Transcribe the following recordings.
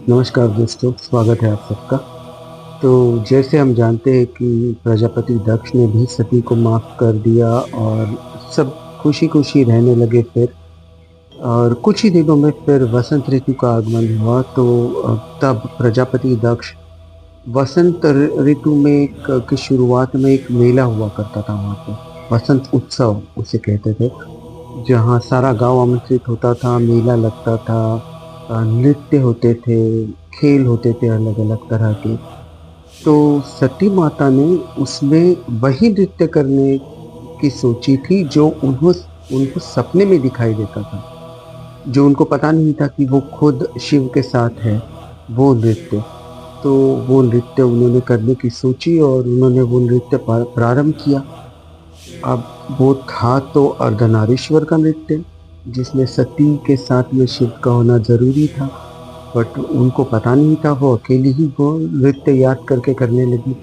नमस्कार दोस्तों, स्वागत है आप सबका। तो जैसे हम जानते हैं कि प्रजापति दक्ष ने भी सती को माफ़ कर दिया और सब खुशी-खुशी रहने लगे फिर। और कुछ ही दिनों में फिर वसंत ऋतु का आगमन हुआ तो तब प्रजापति दक्ष वसंत ऋतु में की शुरुआत में एक मेला हुआ करता था वहाँ पे। वसंत उत्सव उसे कहते थे। जहाँ सारा गाँव आमंत्रित होता था, मेला लगता था, नृत्य होते थे, खेल होते थे अलग-अलग तरह के। तो सती माता ने उसमें वही नृत्य करने की सोची थी जो उनको सपने में दिखाई देता था। जो उनको पता नहीं था कि वो खुद शिव के साथ है, वो नृत्य। तो वो नृत्य उन्होंने करने की सोची और उन्होंने वो नृत्य प्रारंभ किया। अब वो था तो अर्धनारीश्वर का नृत्य, जिसमें सती के साथ में शिव का होना ज़रूरी था, बट उनको पता नहीं था, वो अकेली ही वो नृत्य याद करके करने लगी।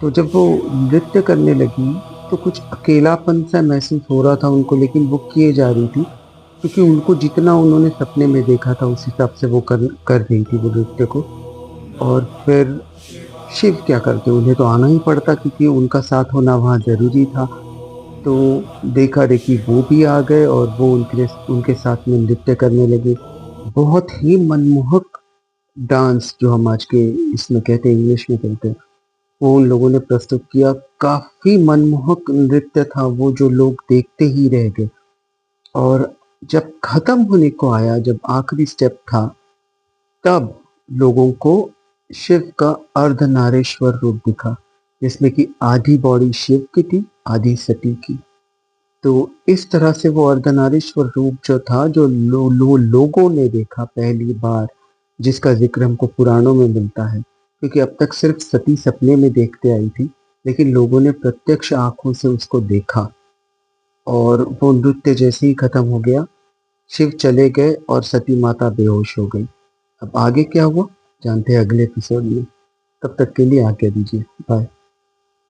तो जब वो नृत्य करने लगी, तो कुछ अकेलापन-सा महसूस हो रहा था उनको, लेकिन वो किए जा रही थी, क्योंकि उनको जितना उन्होंने सपने में देखा था, उस हिसाब से वो कर कर रही थी वो नृत्य को। और फिर शिव क्या करते, उन्हें तो आना ही पड़ता क्योंकि उनका साथ होना वहाँ ज़रूरी था। तो देखा-देखी वो भी आ गए और वो उनके साथ में नृत्य करने लगे। बहुत ही मनमोहक डांस जो हम आज के इसमें कहते हैं, इंग्लिश में कहते हैं, वो उन लोगों ने प्रस्तुत किया। काफ़ी मनमोहक नृत्य था वो, जो लोग देखते ही रह गए। और जब खत्म होने को आया, जब आखिरी स्टेप था, तब लोगों को शिव का अर्धनारीश्वर रूप दिखा, जिसमें कि आधी बॉडी शिव की थी, आधी सती की। तो इस तरह से वो अर्धनारीश्वर रूप जो था, जो लोगों ने देखा पहली बार, जिसका ज़िक्र हमको पुराणों में मिलता है। क्योंकि अब तक सिर्फ़ सती सपने में देखते आई थी, लेकिन लोगों ने प्रत्यक्ष आँखों से उसको देखा। और वो नृत्य जैसे ही खत्म हो गया, शिव चले गए और सती माता बेहोश हो गई। अब आगे क्या हुआ, जानते हैं अगले एपिसोड में। तब तक के लिए आज्ञा दीजिए। बाय।